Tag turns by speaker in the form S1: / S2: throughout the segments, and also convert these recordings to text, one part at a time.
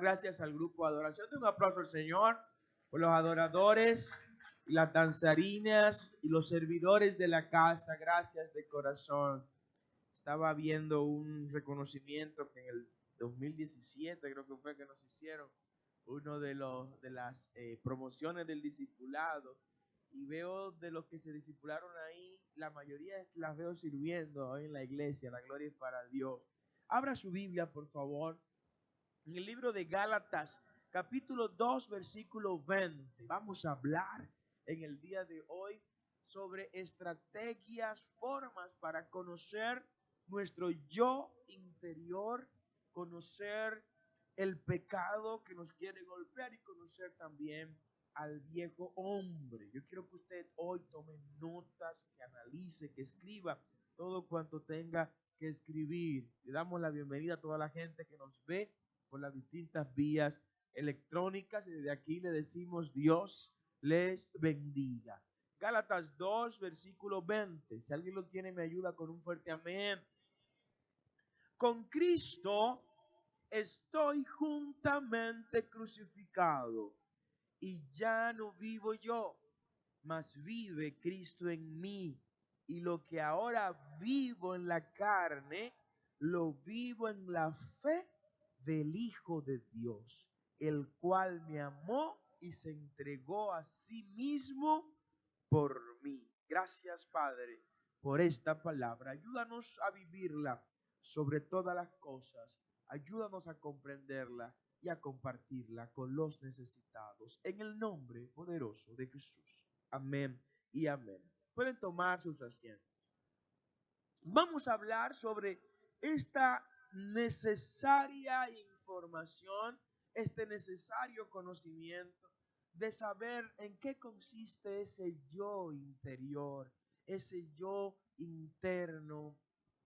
S1: gracias al grupo de adoración. Un aplauso al Señor por los adoradores y las danzarinas y los servidores de la casa. Gracias de corazón. Estaba viendo un reconocimiento que en el 2017 creo que fue que nos hicieron uno de las promociones del discipulado, y veo de los que se discipularon ahí, la mayoría las veo sirviendo ahí en la iglesia. La gloria es para Dios. Abra su Biblia, por favor, en el libro de Gálatas, capítulo 2, versículo 20. Vamos a hablar en el día de hoy sobre estrategias, formas para conocer nuestro yo interior, conocer el pecado que nos quiere golpear y conocer también al viejo hombre. Yo quiero que usted hoy tome notas, que analice, que escriba todo cuanto tenga que escribir. Le damos la bienvenida a toda la gente que nos ve por las distintas vías electrónicas, y desde aquí le decimos Dios les bendiga. Gálatas 2, versículo 20. Si alguien lo tiene, me ayuda con un fuerte amén. Con Cristo estoy juntamente crucificado, y ya no vivo yo, mas vive Cristo en mí. Y lo que ahora vivo en la carne, lo vivo en la fe del Hijo de Dios, el cual me amó y se entregó a sí mismo por mí. Gracias, Padre, por esta palabra. Ayúdanos a vivirla sobre todas las cosas. Ayúdanos a comprenderla y a compartirla con los necesitados. En el nombre poderoso de Jesús. Amén y amén. Pueden tomar sus asientos. Vamos a hablar sobre esta necesaria información, este necesario conocimiento de saber en qué consiste ese yo interior, ese yo interno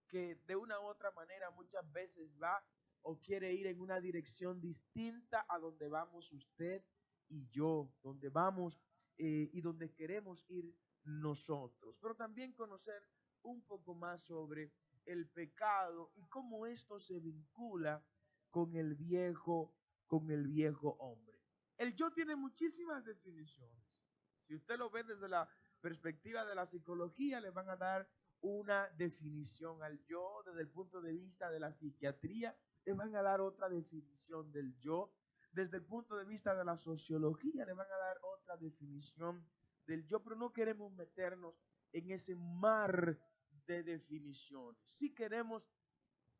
S1: que de una u otra manera muchas veces va o quiere ir en una dirección distinta a donde vamos usted y yo, donde vamos y donde queremos ir nosotros. Pero también conocer un poco más sobre el pecado y cómo esto se vincula con el viejo hombre. El yo tiene muchísimas definiciones. Si usted lo ve desde la perspectiva de la psicología, le van a dar una definición al yo. Desde el punto de vista de la psiquiatría, le van a dar otra definición del yo. Desde el punto de vista de la sociología, le van a dar otra definición del yo, pero no queremos meternos en ese mar de definiciones. Sí queremos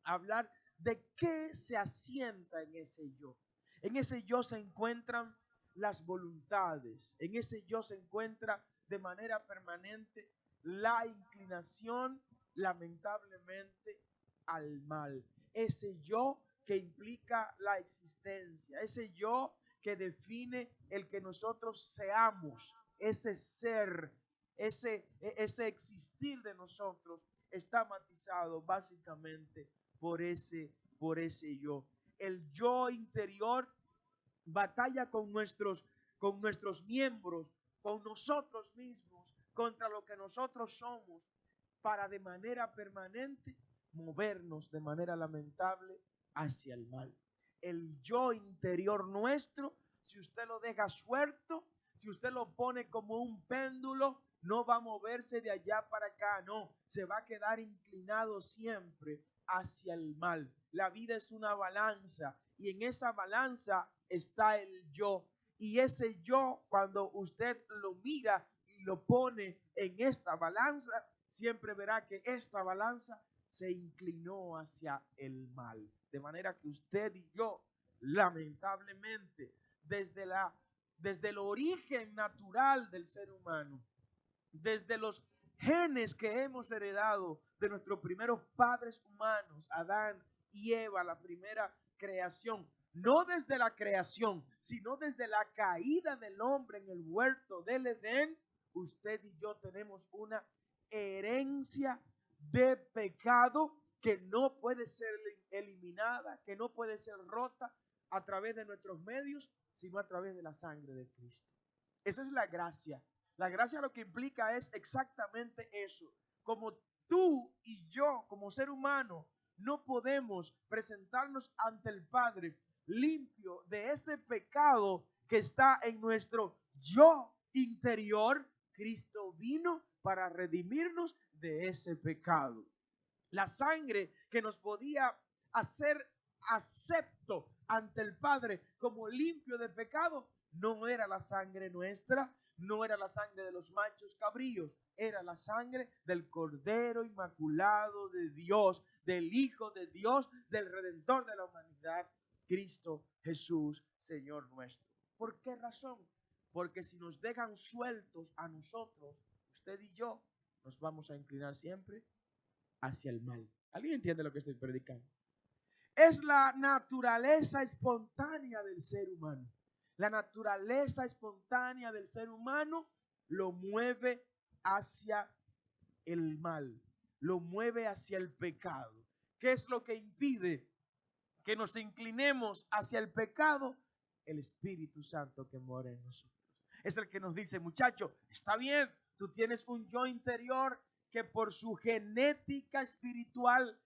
S1: hablar de qué se asienta en ese yo. En ese yo se encuentran las voluntades. En ese yo se encuentra de manera permanente la inclinación, lamentablemente, al mal. Ese yo que implica la existencia. Ese yo que define el que nosotros seamos. Ese ser, ese existir de nosotros está matizado básicamente por ese yo. El yo interior batalla con nuestros miembros, con nosotros mismos, contra lo que nosotros somos, para de manera permanente movernos de manera lamentable hacia el mal. El yo interior nuestro, si usted lo deja suelto, si usted lo pone como un péndulo, no va a moverse de allá para acá, no, se va a quedar inclinado siempre hacia el mal. La vida es una balanza y en esa balanza está el yo. Y ese yo, cuando usted lo mira y lo pone en esta balanza, siempre verá que esta balanza se inclinó hacia el mal. De manera que usted y yo, lamentablemente, desde el origen natural del ser humano, desde los genes que hemos heredado de nuestros primeros padres humanos, Adán y Eva, la primera creación, no desde la creación, sino desde la caída del hombre en el huerto del Edén, usted y yo tenemos una herencia de pecado que no puede ser eliminada, que no puede ser rota a través de nuestros medios, sino a través de la sangre de Cristo. Esa es la gracia. La gracia lo que implica es exactamente eso. Como tú y yo, como ser humano, no podemos presentarnos ante el Padre limpio de ese pecado que está en nuestro yo interior, Cristo vino para redimirnos de ese pecado. La sangre que nos podía hacer acepto ante el Padre como limpio de pecado, no era la sangre nuestra, no era la sangre de los machos cabríos, era la sangre del Cordero Inmaculado de Dios, del Hijo de Dios, del Redentor de la humanidad, Cristo Jesús, Señor nuestro. ¿Por qué razón? Porque si nos dejan sueltos a nosotros, usted y yo, nos vamos a inclinar siempre hacia el mal. ¿Alguien entiende lo que estoy predicando? Es la naturaleza espontánea del ser humano. La naturaleza espontánea del ser humano lo mueve hacia el mal, lo mueve hacia el pecado. ¿Qué es lo que impide que nos inclinemos hacia el pecado? El Espíritu Santo que mora en nosotros. Es el que nos dice, muchacho, está bien, tú tienes un yo interior que por su genética espiritual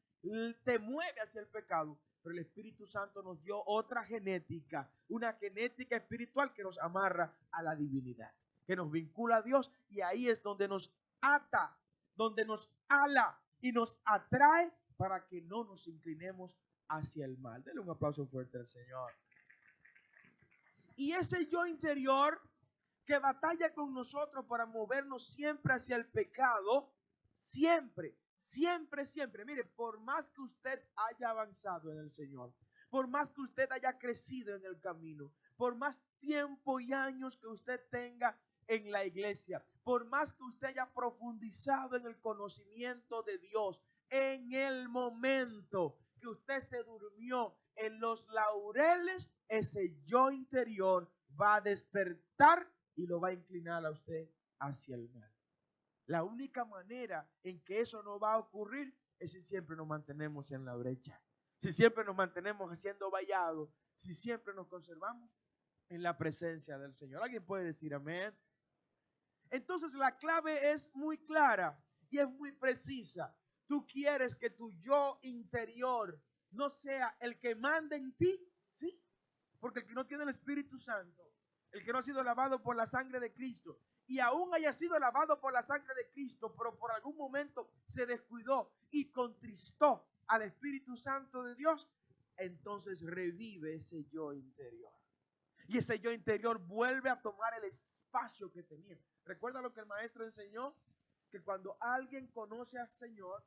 S1: te mueve hacia el pecado, pero el Espíritu Santo nos dio otra genética, una genética espiritual que nos amarra a la divinidad, que nos vincula a Dios, y ahí es donde nos ata, donde nos ala y nos atrae para que no nos inclinemos hacia el mal. Denle un aplauso fuerte al Señor. Y ese yo interior que batalla con nosotros para movernos siempre hacia el pecado, siempre, mire, por más que usted haya avanzado en el Señor, por más que usted haya crecido en el camino, por más tiempo y años que usted tenga en la iglesia, por más que usted haya profundizado en el conocimiento de Dios, en el momento que usted se durmió en los laureles, ese yo interior va a despertar y lo va a inclinar a usted hacia el mal. La única manera en que eso no va a ocurrir es si siempre nos mantenemos en la brecha, si siempre nos mantenemos haciendo vallado, si siempre nos conservamos en la presencia del Señor. ¿Alguien puede decir amén? Entonces la clave es muy clara y es muy precisa. Tú quieres que tu yo interior no sea el que manda en ti, ¿sí? Porque el que no tiene el Espíritu Santo, el que no ha sido lavado por la sangre de Cristo, y aún haya sido lavado por la sangre de Cristo, pero por algún momento se descuidó y contristó al Espíritu Santo de Dios, entonces revive ese yo interior. Y ese yo interior vuelve a tomar el espacio que tenía. ¿Recuerda lo que el maestro enseñó? Que cuando alguien conoce al Señor,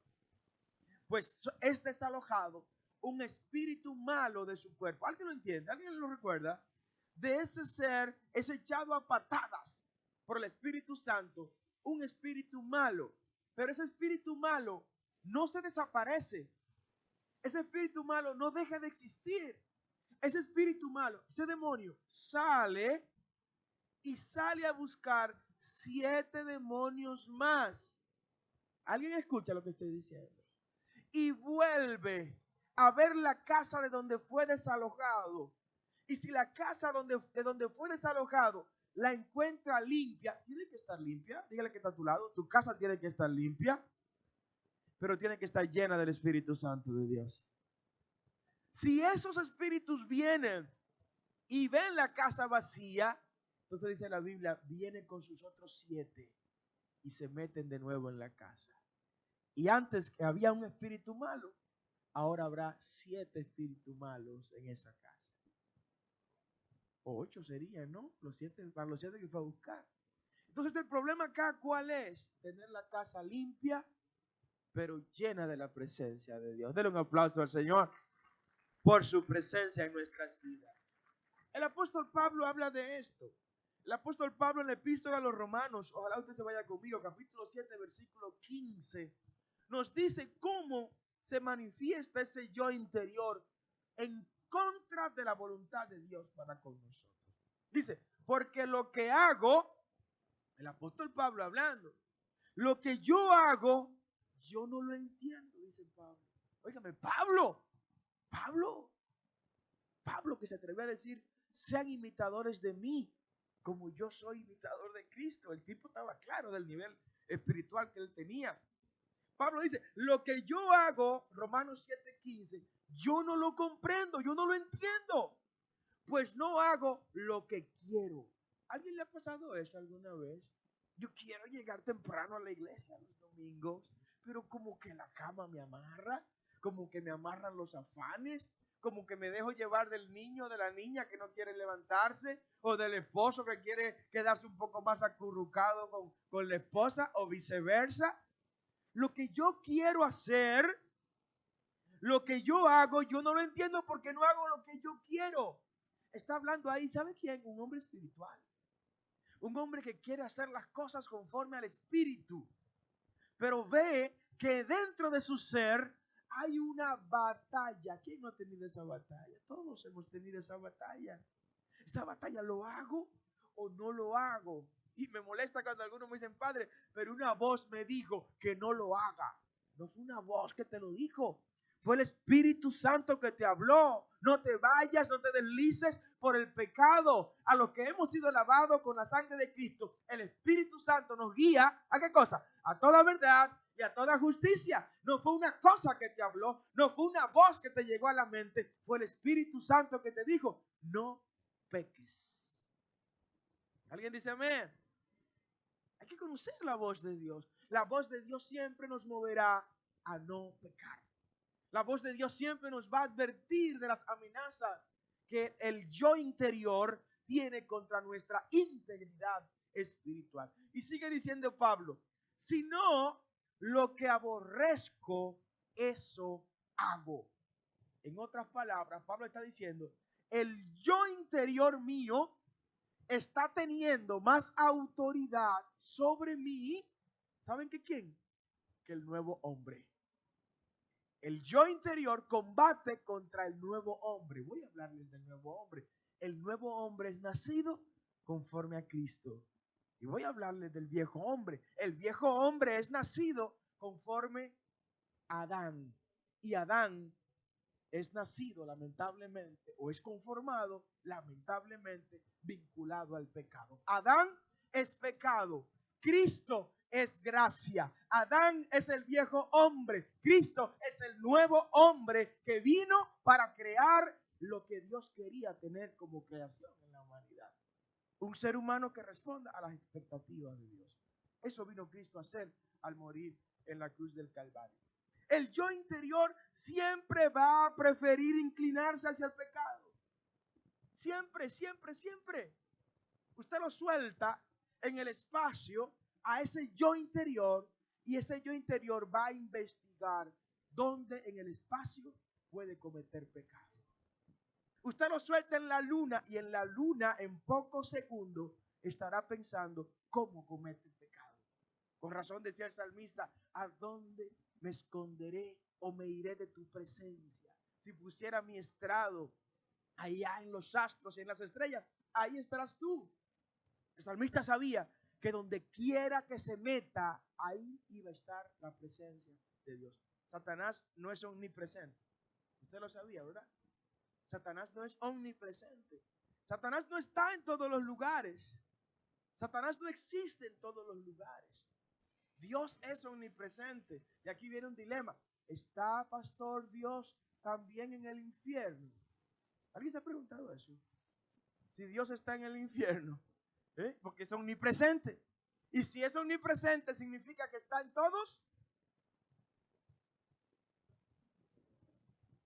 S1: pues es desalojado un espíritu malo de su cuerpo. ¿Alguien lo entiende? ¿Alguien lo recuerda? De ese ser es echado a patadas por el Espíritu Santo, un espíritu malo. Pero ese espíritu malo no se desaparece. Ese espíritu malo no deja de existir. Ese espíritu malo, ese demonio, sale a buscar 7 demonios más. ¿Alguien escucha lo que estoy diciendo? Y vuelve a ver la casa de donde fue desalojado. Y si la casa de donde fue desalojado la encuentra limpia, tiene que estar limpia. Dígale que está a tu lado. Tu casa tiene que estar limpia, pero tiene que estar llena del Espíritu Santo de Dios. Si esos espíritus vienen y ven la casa vacía, entonces dice la Biblia, vienen con sus otros 7 y se meten de nuevo en la casa. Y antes que había un espíritu malo, ahora habrá 7 espíritus malos en esa casa. O 8 serían, ¿no? Para los 7 que fue a buscar. Entonces el problema acá, ¿cuál es? Tener la casa limpia, pero llena de la presencia de Dios. Denle un aplauso al Señor por su presencia en nuestras vidas. El apóstol Pablo habla de esto. El apóstol Pablo en la epístola a los Romanos, ojalá usted se vaya conmigo, capítulo 7, versículo 15, nos dice cómo se manifiesta ese yo interior en contra de la voluntad de Dios para con nosotros. Dice, porque lo que hago, el apóstol Pablo hablando, lo que yo hago, yo no lo entiendo, dice Pablo. Óigame, Pablo que se atrevió a decir, sean imitadores de mí, como yo soy imitador de Cristo. El tipo estaba claro del nivel espiritual que él tenía. Pablo dice, lo que yo hago, Romanos 7:15, yo no lo comprendo, yo no lo entiendo. pues no hago lo que quiero. ¿Alguien le ha pasado eso alguna vez? Yo quiero llegar temprano a la iglesia los domingos, pero como que la cama me amarra, como que me amarran los afanes, como que me dejo llevar del niño, de la niña que no quiere levantarse, o del esposo que quiere quedarse un poco más acurrucado con la esposa, o viceversa. Lo que yo quiero hacer, lo que yo hago, yo no lo entiendo porque no hago lo que yo quiero. Está hablando ahí, ¿sabe quién? Un hombre espiritual. Un hombre que quiere hacer las cosas conforme al espíritu, pero ve que dentro de su ser hay una batalla. ¿Quién no ha tenido esa batalla? Todos hemos tenido esa batalla. Esa batalla, ¿lo hago o no lo hago? Y me molesta cuando algunos me dicen, padre, pero una voz me dijo que no lo haga. No fue una voz que te lo dijo. Fue el Espíritu Santo que te habló. No te vayas, no te deslices por el pecado. A los que hemos sido lavados con la sangre de Cristo, el Espíritu Santo nos guía, ¿a qué cosa? A toda verdad y a toda justicia. No fue una cosa que te habló, no fue una voz que te llegó a la mente, fue el Espíritu Santo que te dijo, no peques. ¿Alguien dice amén? Hay que conocer la voz de Dios. La voz de Dios siempre nos moverá a no pecar. La voz de Dios siempre nos va a advertir de las amenazas que el yo interior tiene contra nuestra integridad espiritual. Y sigue diciendo Pablo, si no, lo que aborrezco, eso hago. En otras palabras, Pablo está diciendo, el yo interior mío está teniendo más autoridad sobre mí. ¿Saben que quién? Que el nuevo hombre. El yo interior combate contra el nuevo hombre. Voy a hablarles del nuevo hombre. El nuevo hombre es nacido conforme a Cristo. Y voy a hablarles del viejo hombre. El viejo hombre es nacido conforme a Adán. Y Adán es nacido lamentablemente o es conformado lamentablemente vinculado al pecado. Adán es pecado. Cristo es gracia. Adán es el viejo hombre. Cristo es el nuevo hombre que vino para crear lo que Dios quería tener como creación en la humanidad. Un ser humano que responda a las expectativas de Dios. Eso vino Cristo a hacer al morir en la cruz del Calvario. El yo interior siempre va a preferir inclinarse hacia el pecado. Siempre, siempre, siempre. Usted lo suelta en el espacio a ese yo interior y ese yo interior va a investigar dónde en el espacio puede cometer pecado. Usted lo suelta en la luna y en la luna en pocos segundos estará pensando cómo comete el pecado. Con razón decía el salmista, ¿a dónde me esconderé o me iré de tu presencia? Si pusiera mi estrado allá en los astros y en las estrellas, ahí estarás tú. El salmista sabía que donde quiera que se meta, ahí iba a estar la presencia de Dios. Satanás no es omnipresente. Usted lo sabía, ¿verdad? Satanás no es omnipresente. Satanás no está en todos los lugares. Satanás no existe en todos los lugares. Dios es omnipresente. Y aquí viene un dilema. ¿Está, pastor, Dios también en el infierno? ¿Alguien se ha preguntado eso? Si Dios está en el infierno, porque es omnipresente. Y si es omnipresente, significa que está en todos.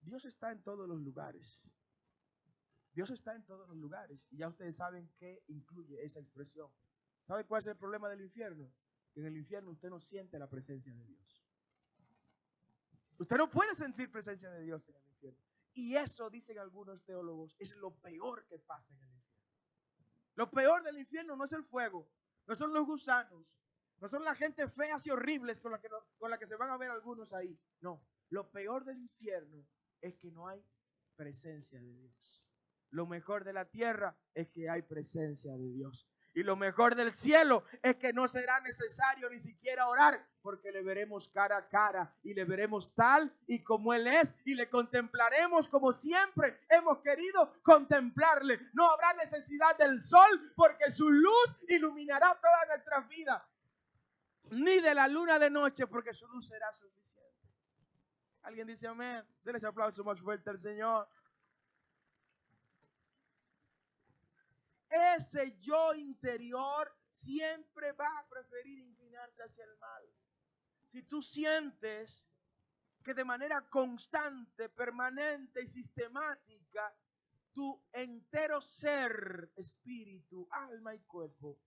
S1: Dios está en todos los lugares. Dios está en todos los lugares. Y ya ustedes saben qué incluye esa expresión. ¿Sabe cuál es el problema del infierno? Que en el infierno usted no siente la presencia de Dios. Usted no puede sentir presencia de Dios en el infierno. Y eso, dicen algunos teólogos, es lo peor que pasa en el infierno. Lo peor del infierno no es el fuego, no son los gusanos, no son la gente feas y horribles con la que se van a ver algunos ahí. No, lo peor del infierno es que no hay presencia de Dios. Lo mejor de la tierra es que hay presencia de Dios. Y lo mejor del cielo es que no será necesario ni siquiera orar, porque le veremos cara a cara y le veremos tal y como Él es y le contemplaremos como siempre hemos querido contemplarle. No habrá necesidad del sol porque su luz iluminará toda nuestra vida, ni de la luna de noche porque su luz será suficiente. ¿Alguien dice amén? Denle ese aplauso más fuerte al Señor. ese yo interior siempre va a preferir inclinarse hacia el mal. Si tú sientes que de manera constante, permanente y sistemática, tu entero ser, espíritu, alma y cuerpo,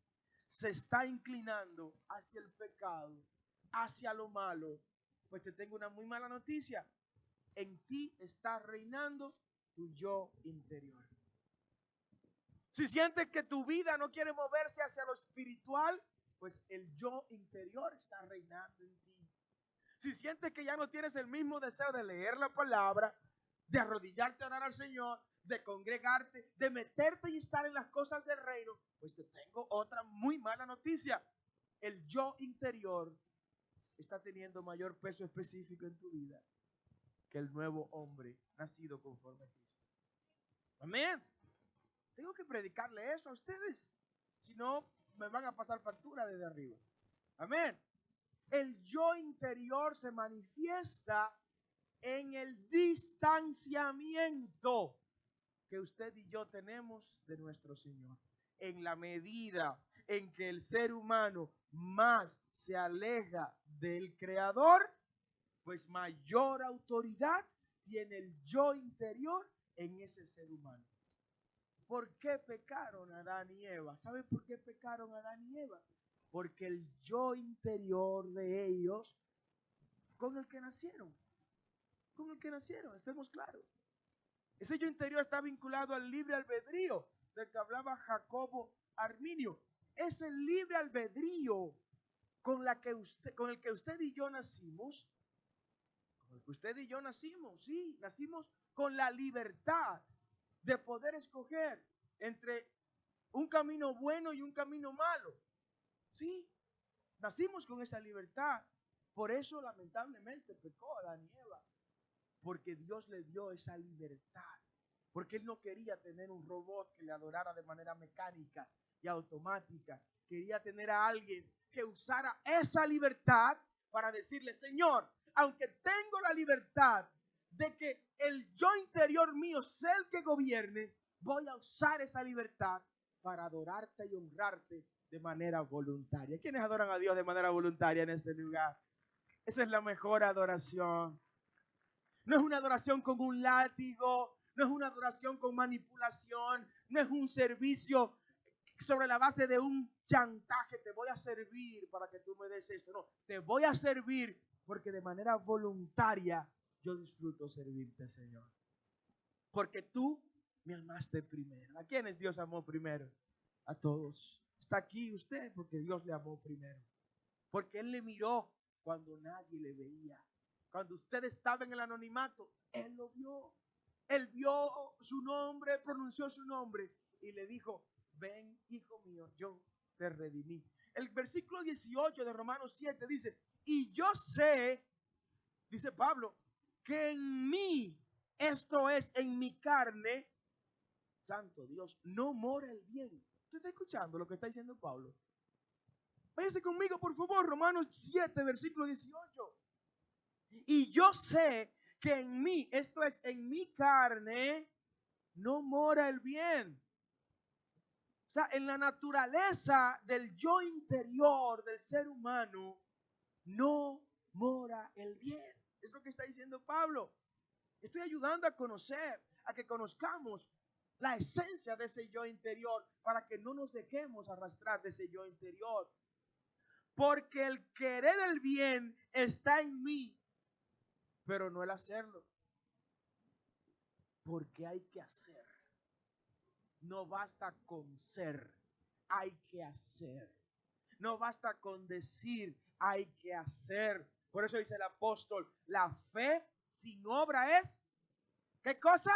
S1: se está inclinando hacia el pecado, hacia lo malo, pues te tengo una muy mala noticia. En ti está reinando tu yo interior. Si sientes que tu vida no quiere moverse hacia lo espiritual, pues el yo interior está reinando en ti. Si sientes que ya no tienes el mismo deseo de leer la palabra, de arrodillarte a orar al Señor, de congregarte, de meterte y estar en las cosas del reino, pues te tengo otra muy mala noticia. El yo interior está teniendo mayor peso específico en tu vida que el nuevo hombre nacido conforme a Cristo. Amén. Tengo que predicarle eso a ustedes, si no me van a pasar factura desde arriba. Amén. El yo interior se manifiesta en el distanciamiento que usted y yo tenemos de nuestro Señor. En la medida en que el ser humano más se aleja del Creador, pues mayor autoridad tiene el yo interior en ese ser humano. ¿Por qué pecaron Adán y Eva? ¿Saben por qué pecaron Adán y Eva? Porque el yo interior de ellos, con el que nacieron, estemos claros. Ese yo interior está vinculado al libre albedrío del que hablaba Jacobo Arminio. Es el libre albedrío con el que usted y yo nacimos. Con el que usted y yo nacimos, sí, nacimos con la libertad de poder escoger entre un camino bueno y un camino malo. Sí, nacimos con esa libertad. Por eso lamentablemente pecó Adán y Eva, porque Dios le dio esa libertad, porque Él no quería tener un robot que le adorara de manera mecánica y automática. Quería tener a alguien que usara esa libertad para decirle: Señor, aunque tengo la libertad de que el yo interior mío sea el que gobierne, voy a usar esa libertad para adorarte y honrarte de manera voluntaria. ¿Quiénes adoran a Dios de manera voluntaria en este lugar? Esa es la mejor adoración. No es una adoración con un látigo, no es una adoración con manipulación, no es un servicio sobre la base de un chantaje. Te voy a servir para que tú me des esto. No, te voy a servir porque de manera voluntaria yo disfruto servirte, Señor. Porque tú me amaste primero. ¿A quiénes Dios amó primero? A todos. Está aquí usted porque Dios le amó primero. Porque Él le miró cuando nadie le veía. Cuando usted estaba en el anonimato, Él lo vio. Él vio su nombre, pronunció su nombre y le dijo: ven, hijo mío, yo te redimí. El versículo 18 de Romanos 7 dice: y yo sé, dice Pablo, que en mí, esto es, en mi carne, santo Dios, no mora el bien. ¿Usted está escuchando lo que está diciendo Pablo? Váyase conmigo, por favor, Romanos 7, versículo 18. Y yo sé que en mí, esto es, en mi carne, no mora el bien. O sea, en la naturaleza del yo interior del ser humano, no mora el bien. Es lo que está diciendo Pablo. Estoy ayudando a conocer, a que conozcamos la esencia de ese yo interior, para que no nos dejemos arrastrar de ese yo interior. Porque el querer el bien está en mí, pero no el hacerlo. Porque hay que hacer. No basta con ser, hay que hacer. No basta con decir, hay que hacer. Por eso dice el apóstol: la fe sin obra es, ¿qué cosa?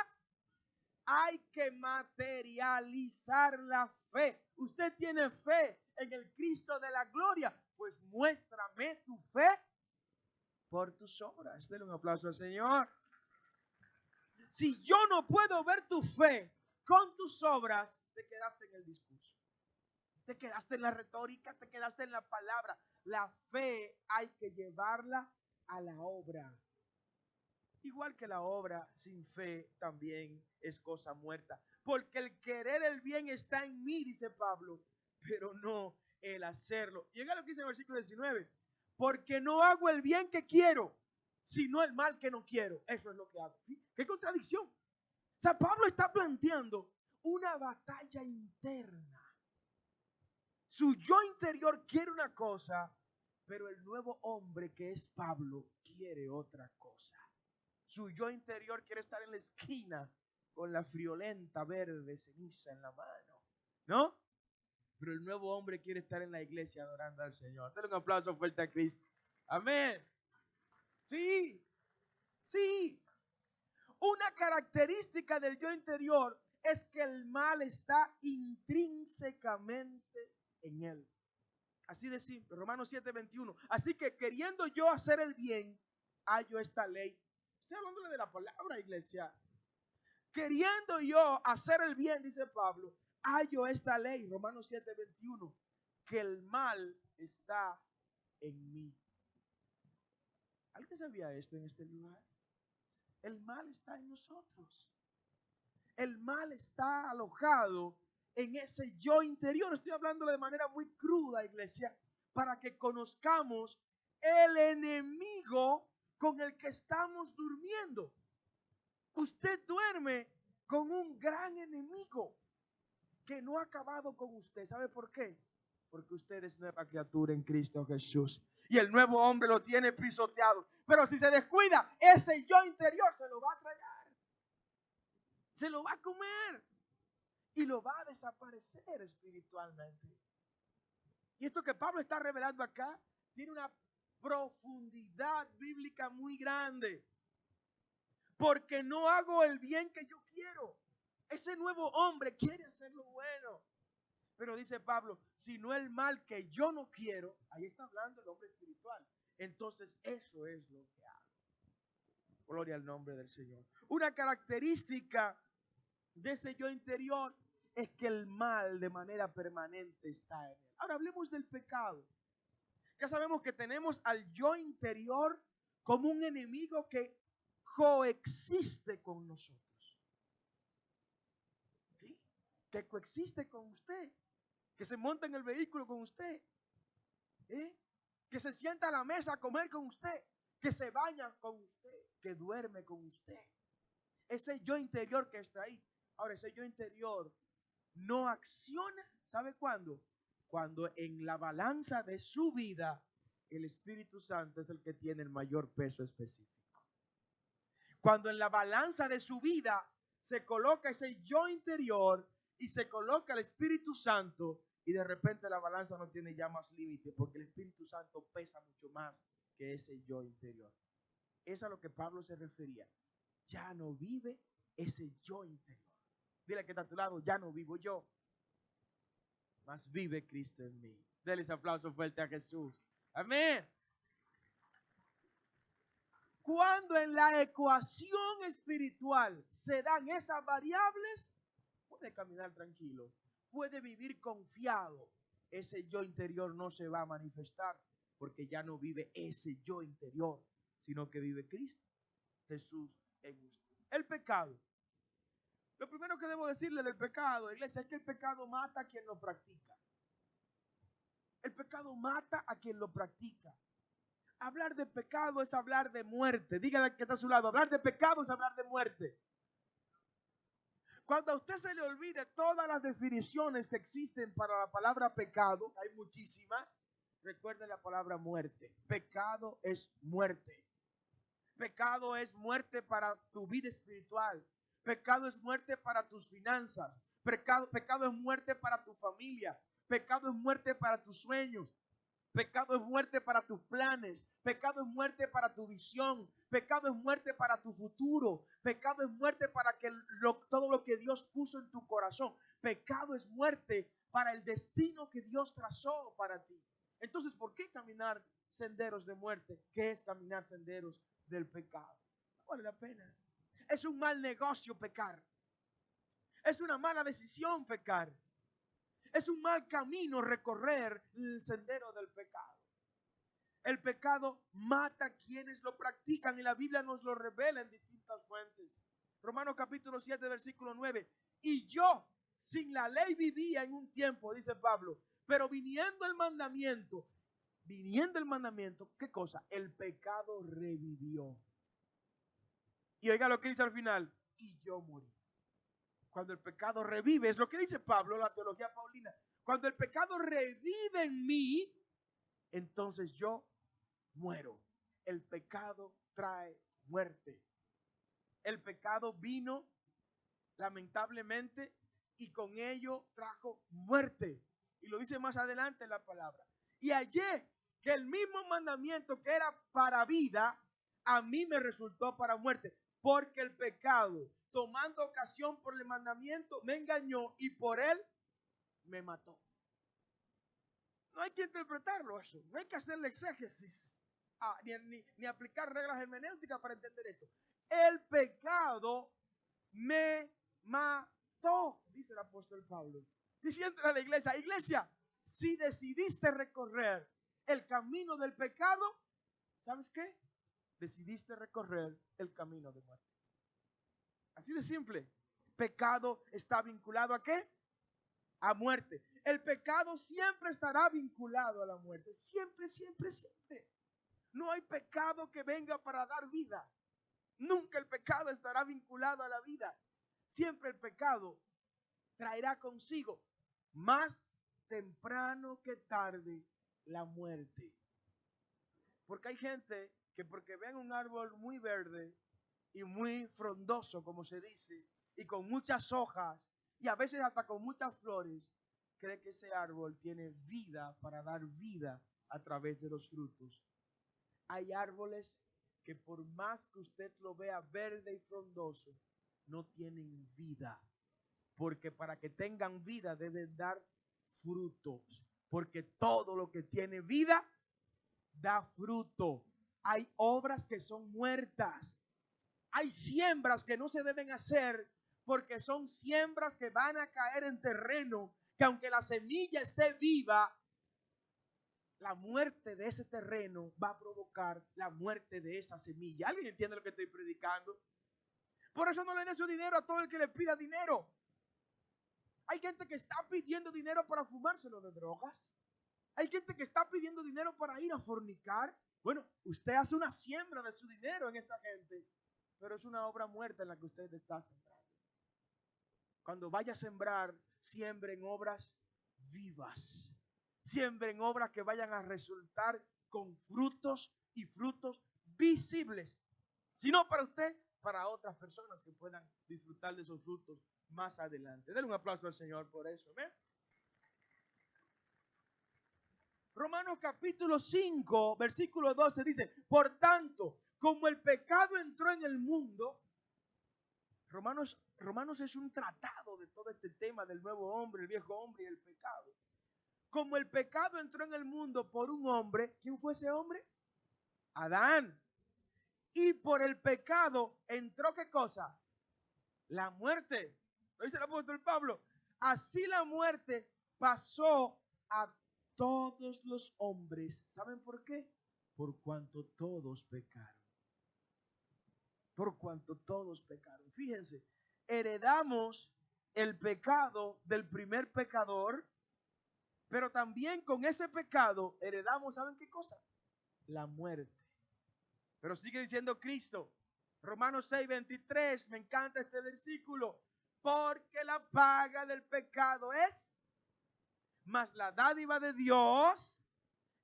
S1: Hay que materializar la fe. Usted tiene fe en el Cristo de la gloria, pues muéstrame tu fe por tus obras. Denle un aplauso al Señor. Si yo no puedo ver tu fe con tus obras, te quedaste en el discurso, te quedaste en la retórica, te quedaste en la palabra. La fe hay que llevarla a la obra. Igual que la obra sin fe también es cosa muerta. Porque el querer el bien está en mí, dice Pablo, pero no el hacerlo. Y llega lo que dice en el versículo 19. Porque no hago el bien que quiero, sino el mal que no quiero. Eso es lo que hago. ¿Sí? ¿Qué contradicción? O sea, Pablo está planteando una batalla interna. Su yo interior quiere una cosa, pero el nuevo hombre que es Pablo quiere otra cosa. Su yo interior quiere estar en la esquina con la friolenta verde ceniza en la mano, ¿no? Pero el nuevo hombre quiere estar en la iglesia adorando al Señor. Dale un aplauso fuerte a Cristo. Amén. Sí, sí. Una característica del yo interior es que el mal está intrínsecamente en él. Así de simple, Romanos 7:21. Así que queriendo yo hacer el bien, hallo esta ley. Estoy hablándole de la palabra, iglesia. Queriendo yo hacer el bien, dice Pablo, hallo esta ley, Romanos 7:21, que el mal está en mí. ¿Alguien sabía esto en este lugar? El mal está en nosotros. El mal está alojado en ese yo interior. Estoy hablando de manera muy cruda, iglesia, para que conozcamos el enemigo con el que estamos durmiendo. Usted duerme con un gran enemigo que no ha acabado con usted. ¿Sabe por qué? Porque usted es nueva criatura en Cristo Jesús. Y el nuevo hombre lo tiene pisoteado. Pero si se descuida, ese yo interior se lo va a tragar. Se lo va a comer. Y lo va a desaparecer espiritualmente. Y esto que Pablo está revelando acá tiene una profundidad bíblica muy grande. Porque no hago el bien que yo quiero. Ese nuevo hombre quiere hacer lo bueno. Pero dice Pablo, si no el mal que yo no quiero, ahí está hablando el hombre espiritual. Entonces eso es lo que hago. Gloria al nombre del Señor. Una característica de ese yo interior es que el mal de manera permanente está en él. Ahora hablemos del pecado. Ya sabemos que tenemos al yo interior como un enemigo que coexiste con nosotros. ¿Sí? Que coexiste con usted. Que se monta en el vehículo con usted. Que se sienta a la mesa a comer con usted. Que se baña con usted. Que duerme con usted. Ese yo interior que está ahí. Ahora, ese yo interior no acciona, ¿sabe cuándo? Cuando en la balanza de su vida, el Espíritu Santo es el que tiene el mayor peso específico. Cuando en la balanza de su vida se coloca ese yo interior y se coloca el Espíritu Santo, y de repente la balanza no tiene ya más límite, porque el Espíritu Santo pesa mucho más que ese yo interior. Es a lo que Pablo se refería. Ya no vive ese yo interior. Dile que está a tu lado, ya no vivo yo, mas vive Cristo en mí. Dele ese aplauso fuerte a Jesús. Amén. Cuando en la ecuación espiritual se dan esas variables, puede caminar tranquilo, puede vivir confiado. Ese yo interior no se va a manifestar porque ya no vive ese yo interior, sino que vive Cristo, Jesús en usted. El pecado. Lo primero que debo decirle del pecado, iglesia, es que el pecado mata a quien lo practica. El pecado mata a quien lo practica. Hablar de pecado es hablar de muerte. Dígale que está a su lado. Hablar de pecado es hablar de muerte. Cuando a usted se le olvide todas las definiciones que existen para la palabra pecado, hay muchísimas, recuerde la palabra muerte. Pecado es muerte. Pecado es muerte para tu vida espiritual. Pecado es muerte para tus finanzas. Pecado es muerte para tu familia. Pecado es muerte para tus sueños. Pecado es muerte para tus planes. Pecado es muerte para tu visión. Pecado es muerte para tu futuro. Pecado es muerte para que todo lo que Dios puso en tu corazón. Pecado es muerte para el destino que Dios trazó para ti. Entonces, ¿por qué caminar senderos de muerte? ¿Qué es caminar senderos del pecado? No vale la pena. Es un mal negocio pecar. Es una mala decisión pecar. Es un mal camino recorrer el sendero del pecado. El pecado mata a quienes lo practican y la Biblia nos lo revela en distintas fuentes. Romanos capítulo 7, versículo 9. Y yo, sin la ley vivía en un tiempo, dice Pablo, pero viniendo el mandamiento, ¿qué cosa? El pecado revivió. Y oiga lo que dice al final, y yo morí. Cuando el pecado revive, es lo que dice Pablo, la teología paulina. Cuando el pecado revive en mí, entonces yo muero. El pecado trae muerte. El pecado vino, lamentablemente, y con ello trajo muerte. Y lo dice más adelante en la palabra. Y hallé que el mismo mandamiento que era para vida, a mí me resultó para muerte. Porque el pecado, tomando ocasión por el mandamiento, me engañó y por él me mató. No hay que interpretarlo eso. No hay que hacerle exégesis. Ni aplicar reglas hermenéuticas para entender esto. El pecado me mató, dice el apóstol Pablo. Diciendo a la iglesia, iglesia, si decidiste recorrer el camino del pecado, ¿sabes qué? Decidiste recorrer el camino de muerte. Así de simple. Pecado está vinculado ¿a qué? A muerte. El pecado siempre estará vinculado a la muerte. Siempre, siempre, siempre. No hay pecado que venga para dar vida. Nunca el pecado estará vinculado a la vida. Siempre el pecado traerá consigo, más temprano que tarde, la muerte. Porque hay gente que porque ven un árbol muy verde y muy frondoso, como se dice, y con muchas hojas, y a veces hasta con muchas flores, cree que ese árbol tiene vida para dar vida a través de los frutos. Hay árboles que por más que usted lo vea verde y frondoso, no tienen vida. Porque para que tengan vida deben dar frutos. Porque todo lo que tiene vida da fruto. Hay obras que son muertas. Hay siembras que no se deben hacer porque son siembras que van a caer en terreno que aunque la semilla esté viva, la muerte de ese terreno va a provocar la muerte de esa semilla. ¿Alguien entiende lo que estoy predicando? Por eso no le dé su dinero a todo el que le pida dinero. Hay gente que está pidiendo dinero para fumárselo de drogas. Hay gente que está pidiendo dinero para ir a fornicar. Bueno, usted hace una siembra de su dinero en esa gente, pero es una obra muerta en la que usted está sembrando. Cuando vaya a sembrar, siembre en obras vivas. Siembren obras que vayan a resultar con frutos y frutos visibles. Si no para usted, para otras personas que puedan disfrutar de esos frutos más adelante. Denle un aplauso al Señor por eso. ¿Ve? Romanos capítulo 5, versículo 12 dice, por tanto, como el pecado entró en el mundo, Romanos es un tratado de todo este tema del nuevo hombre, el viejo hombre y el pecado. Como el pecado entró en el mundo por un hombre, ¿quién fue ese hombre? Adán. Y por el pecado entró ¿qué cosa? La muerte. Lo dice el apóstol Pablo. Así la muerte pasó a todos los hombres. ¿Saben por qué? Por cuanto todos pecaron. Por cuanto todos pecaron. Fíjense, heredamos el pecado del primer pecador, pero también con ese pecado heredamos, ¿saben qué cosa? La muerte. Pero sigue diciendo Cristo. Romanos 6:23, me encanta este versículo. Porque la paga del pecado es, mas la dádiva de Dios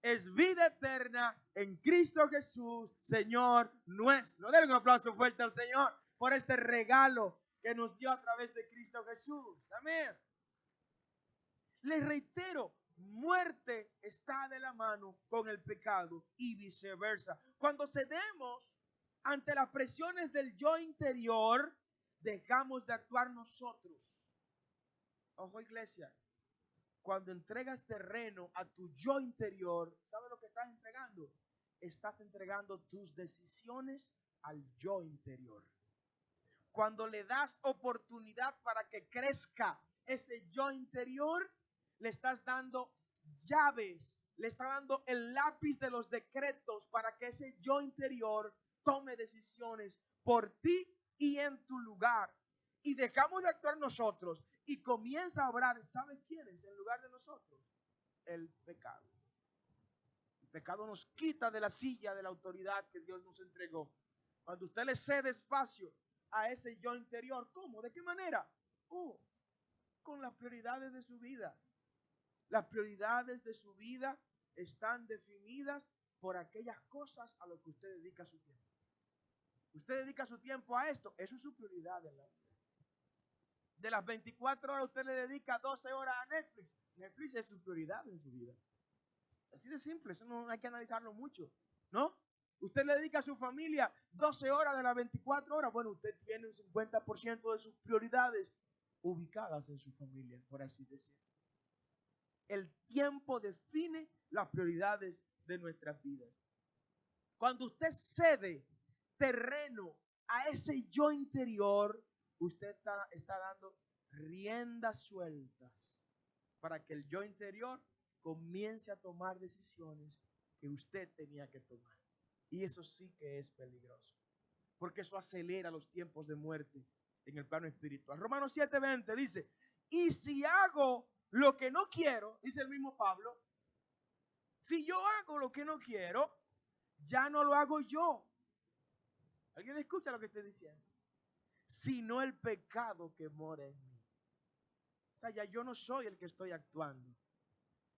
S1: es vida eterna en Cristo Jesús, Señor nuestro. Denle un aplauso fuerte al Señor por este regalo que nos dio a través de Cristo Jesús. Amén. Les reitero, muerte está de la mano con el pecado y viceversa. Cuando cedemos ante las presiones del yo interior, dejamos de actuar nosotros. Ojo, iglesia, cuando entregas terreno a tu yo interior, ¿sabes lo que estás entregando? Estás entregando tus decisiones al yo interior. Cuando le das oportunidad para que crezca ese yo interior, le estás dando llaves, le estás dando el lápiz de los decretos para que ese yo interior tome decisiones por ti y en tu lugar. y dejamos de actuar nosotros y comienza a obrar, ¿sabes quiénes? En lugar de nosotros, el pecado. El pecado nos quita de la silla de la autoridad que Dios nos entregó. Cuando usted le cede espacio a ese yo interior, ¿cómo? ¿De qué manera? Con las prioridades de su vida. Las prioridades de su vida están definidas por aquellas cosas a lo que usted dedica su tiempo. Usted dedica su tiempo a esto, eso es su prioridad en la vida. De las 24 horas usted le dedica 12 horas a Netflix. Netflix es su prioridad en su vida. Así de simple, eso no hay que analizarlo mucho, ¿no? Usted le dedica a su familia 12 horas de las 24 horas. Bueno, usted tiene un 50% de sus prioridades ubicadas en su familia, por así decirlo. El tiempo define las prioridades de nuestras vidas. Cuando usted cede terreno a ese yo interior, usted está dando riendas sueltas para que el yo interior comience a tomar decisiones que usted tenía que tomar. Y eso sí que es peligroso, porque eso acelera los tiempos de muerte en el plano espiritual. Romanos 7:20 dice, y si hago lo que no quiero, dice el mismo Pablo, si yo hago lo que no quiero, ya no lo hago yo. ¿Alguien escucha lo que estoy diciendo? Sino el pecado que mora en mí. O sea, ya yo no soy el que estoy actuando.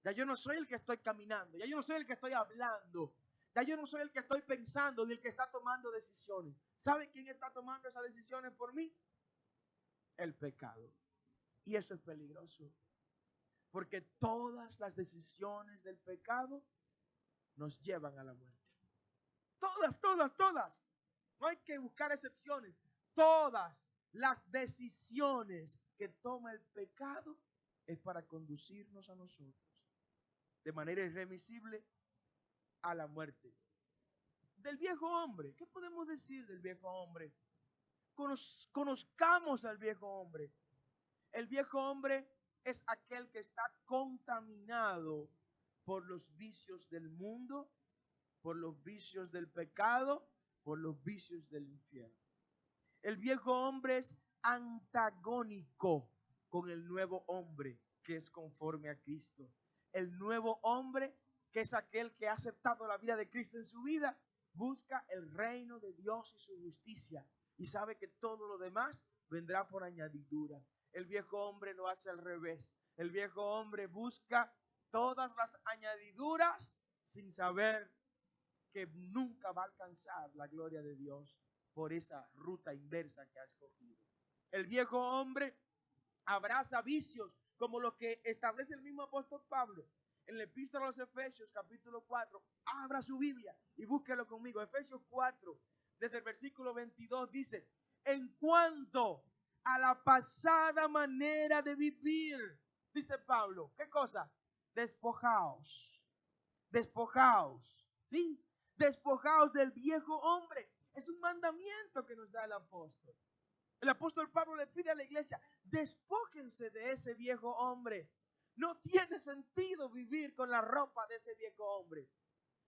S1: Ya yo no soy el que estoy caminando. Ya yo no soy el que estoy hablando. Ya yo no soy el que estoy pensando ni el que está tomando decisiones. ¿Saben quién está tomando esas decisiones por mí? El pecado. Y eso es peligroso. Porque todas las decisiones del pecado nos llevan a la muerte. Todas, todas, todas. No hay que buscar excepciones. Todas las decisiones que toma el pecado es para conducirnos a nosotros de manera irremisible a la muerte. Del viejo hombre, ¿qué podemos decir del viejo hombre? Conozcamos al viejo hombre. El viejo hombre es aquel que está contaminado por los vicios del mundo, por los vicios del pecado, por los vicios del infierno. El viejo hombre es antagónico con el nuevo hombre que es conforme a Cristo. El nuevo hombre, que es aquel que ha aceptado la vida de Cristo en su vida, busca el reino de Dios y su justicia y sabe que todo lo demás vendrá por añadidura. El viejo hombre lo hace al revés. El viejo hombre busca todas las añadiduras sin saber que nunca va a alcanzar la gloria de Dios por esa ruta inversa que ha escogido. El viejo hombre abraza vicios como lo que establece el mismo apóstol Pablo en la epístola a los Efesios capítulo 4. Abra su Biblia y búsquelo conmigo. Efesios 4, desde el versículo 22 dice, en cuanto a la pasada manera de vivir, dice Pablo, ¿qué cosa? Despojaos, ¿sí? Despojaos del viejo hombre. Es un mandamiento que nos da el apóstol. El apóstol Pablo le pide a la iglesia, despójense de ese viejo hombre. No tiene sentido vivir con la ropa de ese viejo hombre.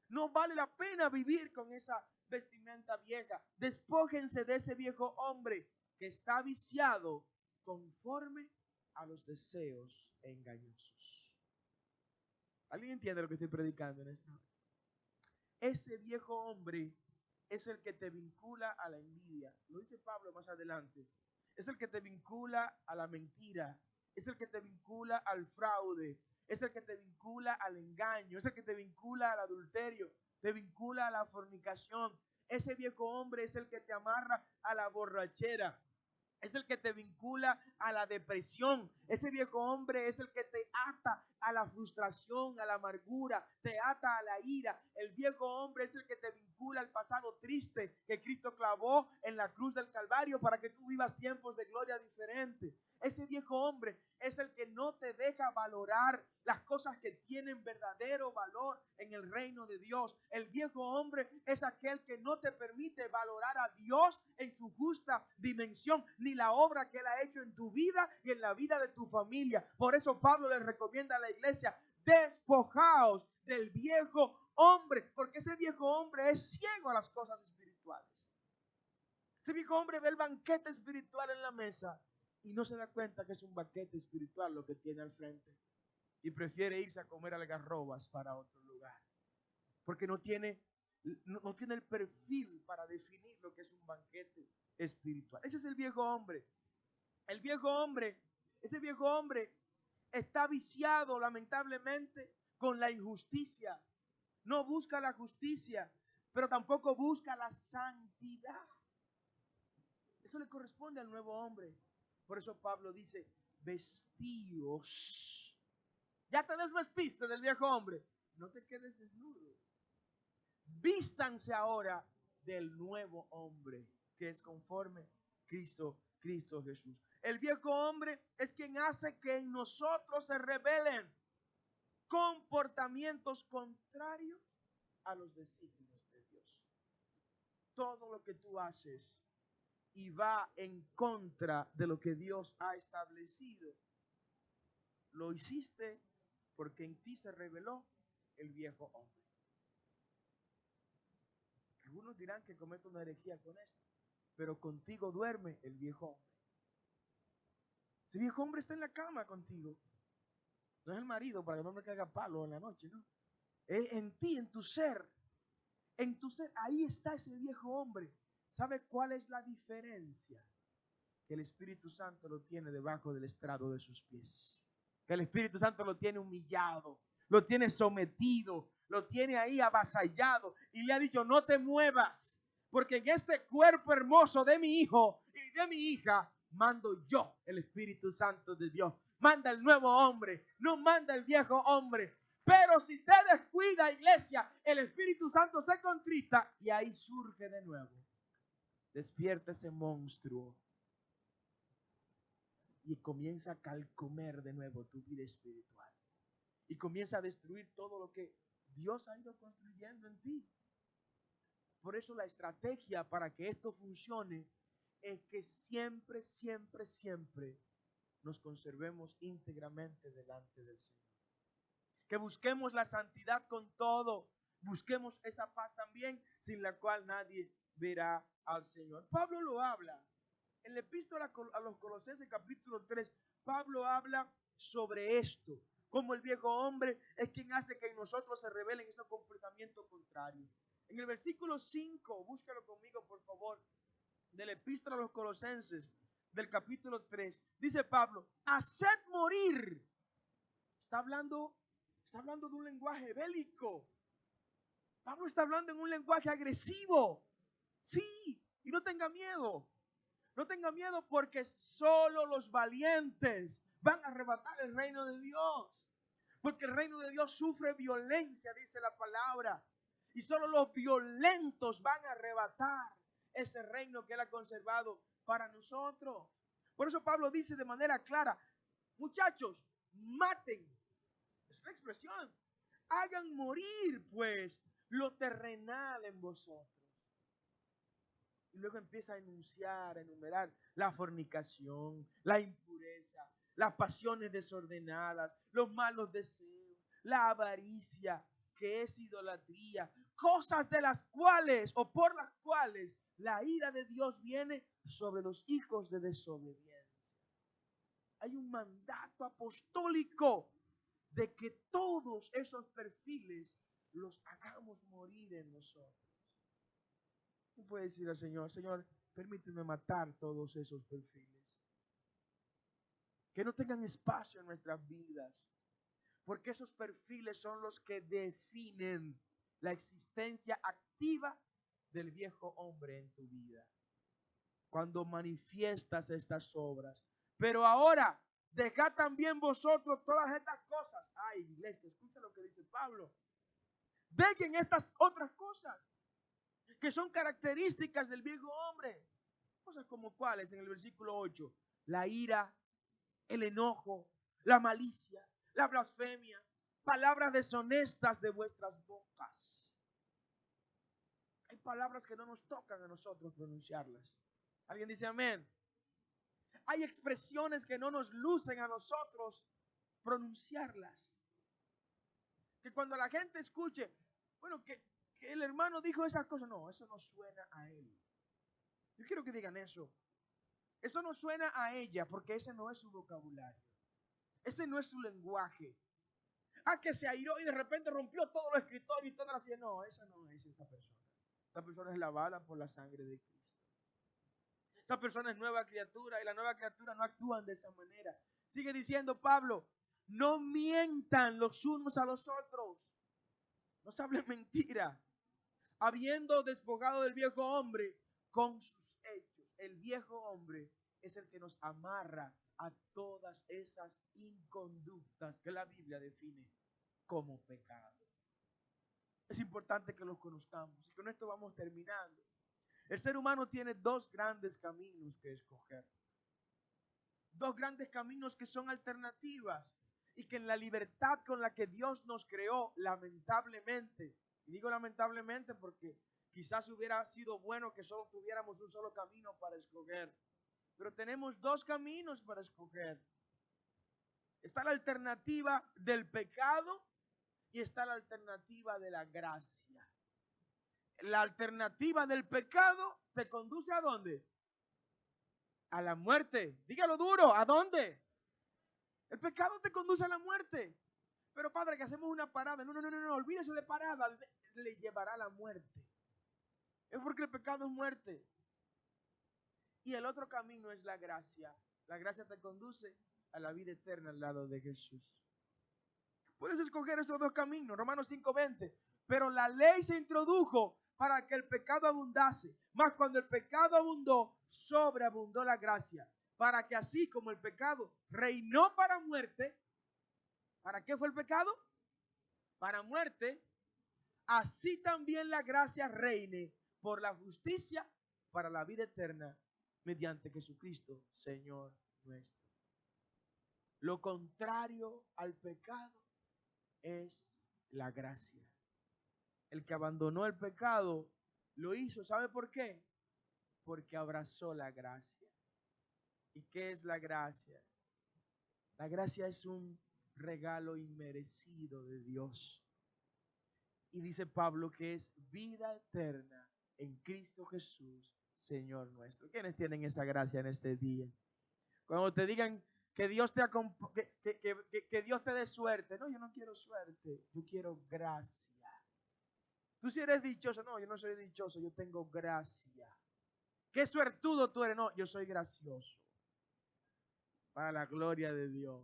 S1: No vale la pena vivir con esa vestimenta vieja. Despójense de ese viejo hombre que está viciado conforme a los deseos engañosos. ¿Alguien entiende lo que estoy predicando en esta hora? Ese viejo hombre es el que te vincula a la envidia. Lo dice Pablo más adelante. Es el que te vincula a la mentira. Es el que te vincula al fraude. Es el que te vincula al engaño. Es el que te vincula al adulterio. Te vincula a la fornicación. Ese viejo hombre es el que te amarra a la borrachera. Es el que te vincula a la depresión. Ese viejo hombre es el que te ata a la frustración, a la amargura, te ata a la ira. El viejo hombre es el que te vincula al pasado triste que Cristo clavó en la cruz del Calvario para que tú vivas tiempos de gloria diferentes. Ese viejo hombre es el que no te deja valorar las cosas que tienen verdadero valor en el reino de Dios. El viejo hombre es aquel que no te permite valorar a Dios en su justa dimensión, ni la obra que Él ha hecho en tu vida y en la vida de tu familia. Por eso Pablo le recomienda a la iglesia, despojaos del viejo hombre, porque ese viejo hombre es ciego a las cosas espirituales. Ese viejo hombre ve el banquete espiritual en la mesa y no se da cuenta que es un banquete espiritual lo que tiene al frente. Y prefiere irse a comer algarrobas para otro lugar. Porque no tiene el perfil para definir lo que es un banquete espiritual. Ese es el viejo hombre. Ese viejo hombre está viciado lamentablemente con la injusticia. No busca la justicia, pero tampoco busca la santidad. Eso le corresponde al nuevo hombre. Por eso Pablo dice, vestíos. Ya te desvestiste del viejo hombre. No te quedes desnudo. Vístanse ahora del nuevo hombre, que es conforme Cristo Jesús. El viejo hombre es quien hace que en nosotros se rebelen comportamientos contrarios a los designios de Dios. Todo lo que tú haces y va en contra de lo que Dios ha establecido, lo hiciste porque en ti se reveló el viejo hombre. Algunos dirán que cometo una herejía con esto, pero contigo duerme el viejo hombre. Ese viejo hombre está en la cama contigo. No es el marido para que no me caiga palo en la noche, ¿no? Es en ti, en tu ser. En tu ser, ahí está ese viejo hombre. ¿Sabe cuál es la diferencia? Que el Espíritu Santo lo tiene debajo del estrado de sus pies. Que el Espíritu Santo lo tiene humillado, lo tiene sometido, lo tiene ahí avasallado y le ha dicho, no te muevas, porque en este cuerpo hermoso de mi hijo y de mi hija mando yo, el Espíritu Santo de Dios. Manda el nuevo hombre, no manda el viejo hombre. Pero si te descuida, iglesia, el Espíritu Santo se contrita y ahí surge de nuevo. Despierta ese monstruo y comienza a calcomer de nuevo tu vida espiritual. Y comienza a destruir todo lo que Dios ha ido construyendo en ti. Por eso la estrategia para que esto funcione es que siempre, siempre, siempre nos conservemos íntegramente delante del Señor. Que busquemos la santidad con todo. Busquemos esa paz también, sin la cual nadie verá al Señor. Pablo lo habla. En la epístola a los Colosenses capítulo 3, Pablo habla sobre esto. Como el viejo hombre es quien hace que en nosotros se revelen esos comportamientos contrarios. En el versículo 5, búscalo conmigo por favor, de la epístola a los Colosenses, del capítulo 3, dice Pablo, haced morir. Está hablando de un lenguaje bélico. Pablo está hablando en un lenguaje agresivo. Sí, y no tenga miedo. No tenga miedo porque solo los valientes van a arrebatar el reino de Dios. Porque el reino de Dios sufre violencia, dice la palabra. Y solo los violentos van a arrebatar ese reino que Él ha conservado para nosotros. Por eso Pablo dice de manera clara, muchachos, maten. Es la expresión. Hagan morir, pues, lo terrenal en vosotros. Y luego empieza a enunciar, a enumerar la fornicación, la impureza, las pasiones desordenadas, los malos deseos, la avaricia, que es idolatría, cosas de las cuales o por las cuales la ira de Dios viene sobre los hijos de desobediencia. Hay un mandato apostólico de que todos esos perfiles los hagamos morir en nosotros. ¿Qué puede decir al Señor? Señor, permíteme matar todos esos perfiles. Que no tengan espacio en nuestras vidas. Porque esos perfiles son los que definen la existencia activa del viejo hombre en tu vida. Cuando manifiestas estas obras. Pero ahora, dejad también vosotros todas estas cosas. Ay, iglesia, escucha lo que dice Pablo. Dejen estas otras cosas que son características del viejo hombre. Cosas como cuáles en el versículo 8. La ira, el enojo, la malicia, la blasfemia, palabras deshonestas de vuestras bocas. Hay palabras que no nos tocan a nosotros pronunciarlas. ¿Alguien dice amén? Hay expresiones que no nos lucen a nosotros pronunciarlas. Que cuando la gente escuche, bueno, que el hermano dijo esas cosas, no, eso no suena a él. Yo quiero que digan eso. Eso no suena a ella porque ese no es su vocabulario. Ese no es su lenguaje. Que se airó y de repente rompió todo lo escritorio y todo así. No, esa no es esa persona. Esa persona es lavada por la sangre de Cristo. Esa persona es nueva criatura y la nueva criatura no actúan de esa manera. Sigue diciendo Pablo, no mientan los unos a los otros. No se hablen mentira. Habiendo despojado del viejo hombre con sus hechos. El viejo hombre es el que nos amarra a todas esas inconductas que la Biblia define como pecado. Es importante que los conozcamos. Y con esto vamos terminando. El ser humano tiene dos grandes caminos que escoger. Dos grandes caminos que son alternativas y que en la libertad con la que Dios nos creó, lamentablemente, y digo lamentablemente porque quizás hubiera sido bueno que solo tuviéramos un solo camino para escoger, pero tenemos dos caminos para escoger. Está la alternativa del pecado y está la alternativa de la gracia. La alternativa del pecado te conduce ¿a dónde? A la muerte. Dígalo duro, ¿a dónde? El pecado te conduce a la muerte. Pero padre, que hacemos una parada. No, olvídese de parada. Le llevará a la muerte. Es porque el pecado es muerte. Y el otro camino es la gracia. La gracia te conduce a la vida eterna al lado de Jesús. Puedes escoger estos dos caminos. Romanos 5:20. Pero la ley se introdujo para que el pecado abundase. Mas cuando el pecado abundó, sobreabundó la gracia. Para que así como el pecado reinó para muerte. ¿Para qué fue el pecado? Para muerte. Así también la gracia reine por la justicia para la vida eterna mediante Jesucristo, Señor nuestro. Lo contrario al pecado es la gracia. El que abandonó el pecado lo hizo, ¿sabe por qué? Porque abrazó la gracia. ¿Y qué es la gracia? La gracia es un regalo inmerecido de Dios. Y dice Pablo que es vida eterna en Cristo Jesús, Señor nuestro. ¿Quiénes tienen esa gracia en este día? Cuando te digan que Dios que Dios te dé suerte. No, yo no quiero suerte, yo quiero gracia. Tú si eres dichoso, no, yo no soy dichoso, yo tengo gracia. Qué suertudo tú eres, no, yo soy gracioso. Para la gloria de Dios.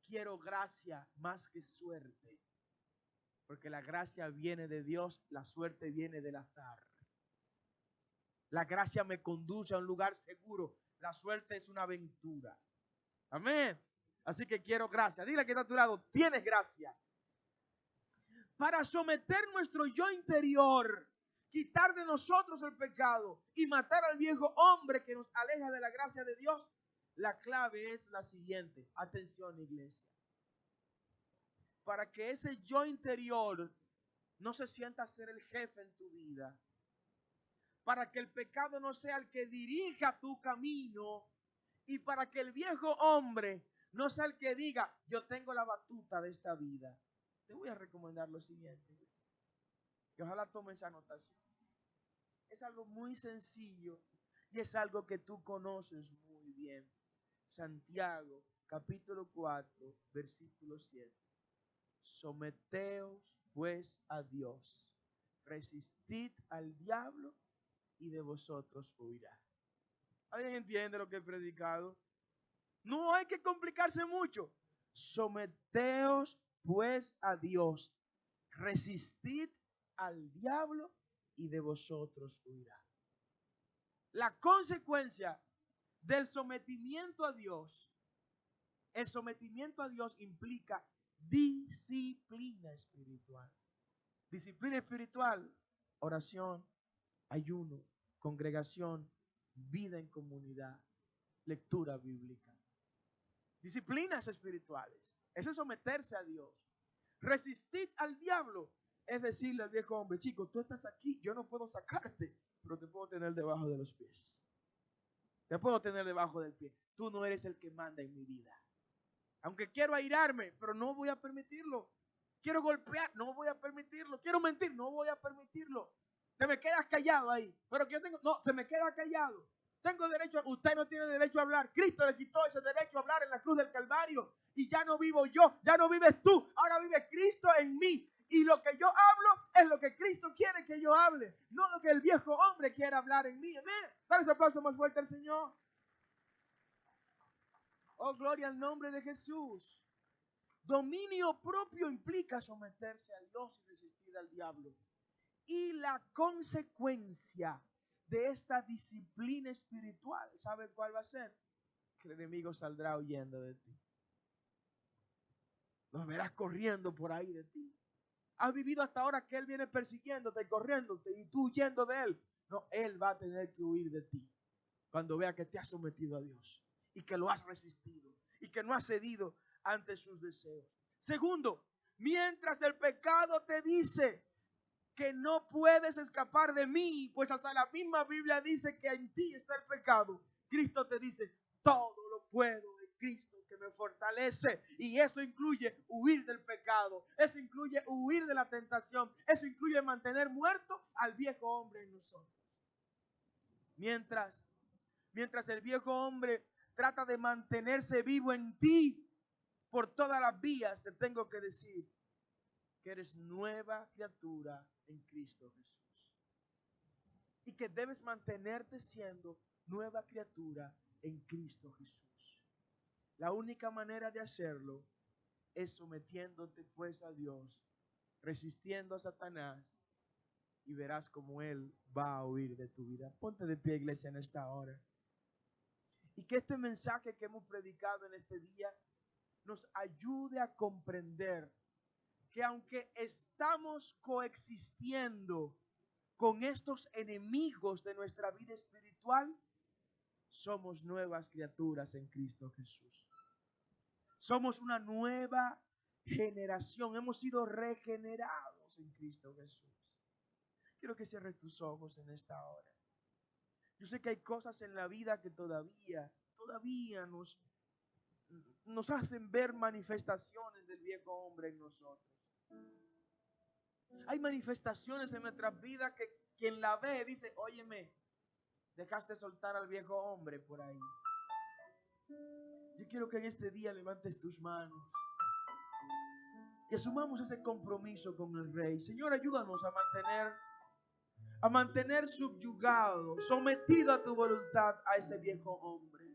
S1: Quiero gracia más que suerte. Porque la gracia viene de Dios, la suerte viene del azar. La gracia me conduce a un lugar seguro. La suerte es una aventura. Amén. Así que quiero gracia. Dile que está a tu lado, tienes gracia. Para someter nuestro yo interior, quitar de nosotros el pecado y matar al viejo hombre que nos aleja de la gracia de Dios, la clave es la siguiente. Atención, iglesia. Para que ese yo interior no se sienta ser el jefe en tu vida, para que el pecado no sea el que dirija tu camino y para que el viejo hombre no sea el que diga, yo tengo la batuta de esta vida. Te voy a recomendar lo siguiente, y ojalá tomes esa anotación. Es algo muy sencillo y es algo que tú conoces muy bien. Santiago, capítulo 4, versículo 7. Someteos pues a Dios, resistid al diablo y de vosotros huirá. ¿Alguien entiende lo que he predicado? No hay que complicarse mucho. Someteos pues a Dios, resistid al diablo y de vosotros huirá. La consecuencia del sometimiento a Dios, el sometimiento a Dios implica disciplina espiritual. Disciplina espiritual, oración, ayuno, congregación, vida en comunidad, lectura bíblica. Disciplinas espirituales. Eso es someterse a Dios. Resistir al diablo es decirle al viejo hombre, chico, tú estás aquí, yo no puedo sacarte, pero te puedo tener debajo de los pies. Te puedo tener debajo del pie. Tú no eres el que manda en mi vida. Aunque quiero airarme, pero no voy a permitirlo. Quiero golpear, no voy a permitirlo. Quiero mentir, no voy a permitirlo. Te me quedas callado ahí. Pero que yo tengo, no, se me queda callado. Tengo derecho, usted no tiene derecho a hablar. Cristo le quitó ese derecho a hablar en la cruz del Calvario. Y ya no vivo yo, ya no vives tú. Ahora vive Cristo en mí. Y lo que yo hablo es lo que Cristo quiere que yo hable. No lo que el viejo hombre quiere hablar en mí. Amén. Dale ese aplauso más fuerte al Señor. Oh, gloria al nombre de Jesús. Dominio propio implica someterse a Dios y resistir al diablo. Y la consecuencia de esta disciplina espiritual, ¿sabe cuál va a ser? Que el enemigo saldrá huyendo de ti. Lo verás corriendo por ahí de ti. Has vivido hasta ahora que él viene persiguiéndote, corriéndote y tú huyendo de él. No, él va a tener que huir de ti cuando vea que te has sometido a Dios y que lo has resistido y que no has cedido ante sus deseos. Segundo, mientras el pecado te dice que no puedes escapar de mí, pues hasta la misma Biblia dice que en ti está el pecado. Cristo te dice, todo lo puedo en Cristo que me fortalece. Y eso incluye huir del pecado. Eso incluye huir de la tentación. Eso incluye mantener muerto al viejo hombre en nosotros. Mientras el viejo hombre trata de mantenerse vivo en ti por todas las vías, te tengo que decir que eres nueva criatura en Cristo Jesús. Y que debes mantenerte siendo nueva criatura en Cristo Jesús. La única manera de hacerlo es sometiéndote pues a Dios, resistiendo a Satanás, y verás cómo Él va a huir de tu vida. Ponte de pie, iglesia, en esta hora. Y que este mensaje que hemos predicado en este día nos ayude a comprender que aunque estamos coexistiendo con estos enemigos de nuestra vida espiritual, somos nuevas criaturas en Cristo Jesús. Somos una nueva generación. Hemos sido regenerados en Cristo Jesús. Quiero que cierres tus ojos en esta hora. Yo sé que hay cosas en la vida que todavía nos hacen ver manifestaciones del viejo hombre en nosotros. Hay manifestaciones en nuestras vidas que quien la ve dice, óyeme, dejaste soltar al viejo hombre por ahí. Yo quiero que en este día levantes tus manos y asumamos ese compromiso con el Rey. Señor, ayúdanos a mantener subyugado, sometido a tu voluntad a ese viejo hombre.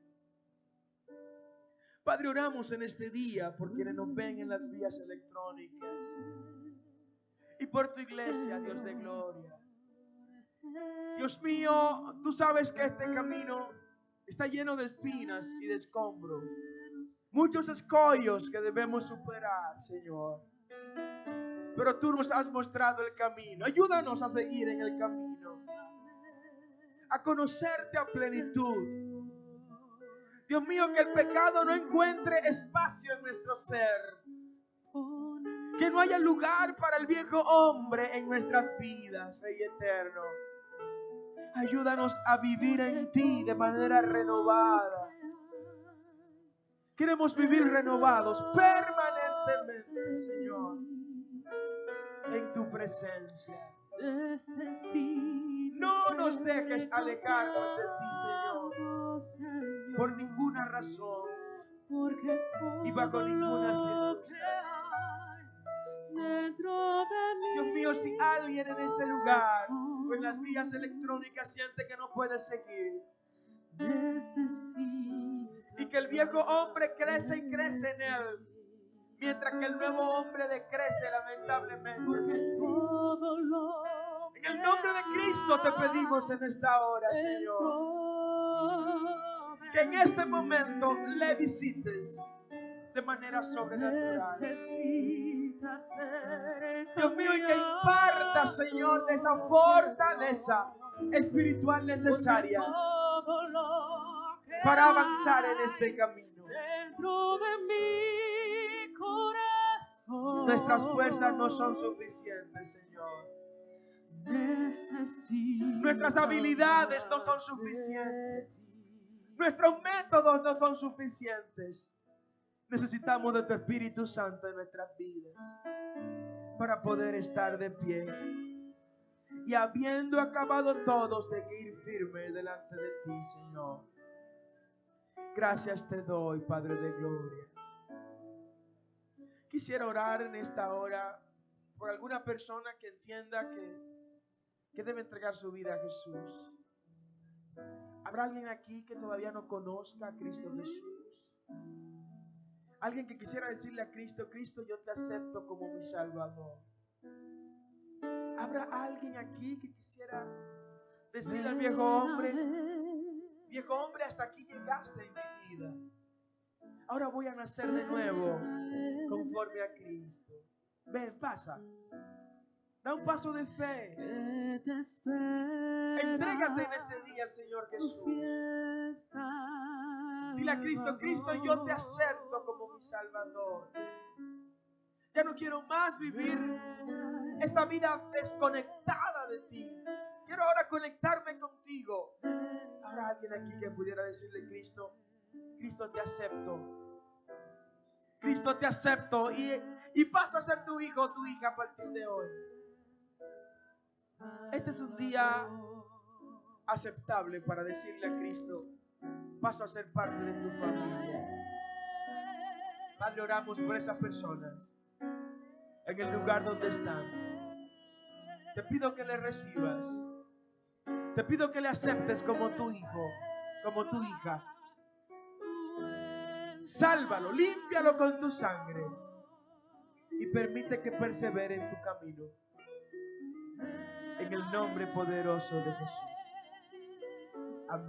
S1: Padre, oramos en este día por quienes nos ven en las vías electrónicas y por tu iglesia, Dios de gloria. Dios mío, tú sabes que este camino está lleno de espinas y de escombros, muchos escollos que debemos superar, Señor. Pero tú nos has mostrado el camino. Ayúdanos a seguir en el camino, a conocerte a plenitud. Dios mío, que el pecado no encuentre espacio en nuestro ser. Que no haya lugar para el viejo hombre en nuestras vidas, Rey eterno. Ayúdanos a vivir en ti de manera renovada. Queremos vivir renovados permanentemente, Señor, en tu presencia. No nos dejes alejarnos de ti, Señor, por ninguna razón y bajo ninguna circunstancia. Dios mío, si alguien en este lugar o en las vías electrónicas siente que no puede seguir y que el viejo hombre crece y crece en él, mientras que el nuevo hombre decrece lamentablemente en sus vidas. En el nombre de Cristo te pedimos en esta hora, Señor, que en este momento le visites de manera sobrenatural. Dios mío, y que imparta, Señor, de esa fortaleza espiritual necesaria para avanzar en este camino. Nuestras fuerzas no son suficientes, Señor. Nuestras habilidades no son suficientes. Nuestros métodos no son suficientes. Necesitamos de tu Espíritu Santo en nuestras vidas para poder estar de pie. y habiendo acabado todo, seguir firme delante de ti, Señor. Gracias te doy, Padre de gloria. Quisiera orar en esta hora por alguna persona que entienda que debe entregar su vida a Jesús. ¿Habrá alguien aquí que todavía no conozca a Cristo Jesús? Alguien que quisiera decirle a Cristo: Cristo, yo te acepto como mi Salvador. ¿Habrá alguien aquí que quisiera decirle al viejo hombre: viejo hombre, hasta aquí llegaste en mi vida, ahora voy a nacer de nuevo conforme a Cristo? Ven, pasa. Da un paso de fe. Entrégate en este día al Señor Jesús. Dile a Cristo: Cristo, yo te acepto como mi Salvador. Ya no quiero más vivir esta vida desconectada de ti. Quiero ahora conectarme contigo. ¿Habrá alguien aquí que pudiera decirle: Cristo, Cristo, te acepto? Cristo, te acepto y paso a ser tu hijo o tu hija a partir de hoy. Este es un día aceptable para decirle a Cristo: paso a ser parte de tu familia. Padre, oramos por esas personas en el lugar donde están. Te pido que le recibas. Te pido que le aceptes como tu hijo, como tu hija. Sálvalo, límpialo con tu sangre y permite que persevere en tu camino. En el nombre poderoso de Jesús.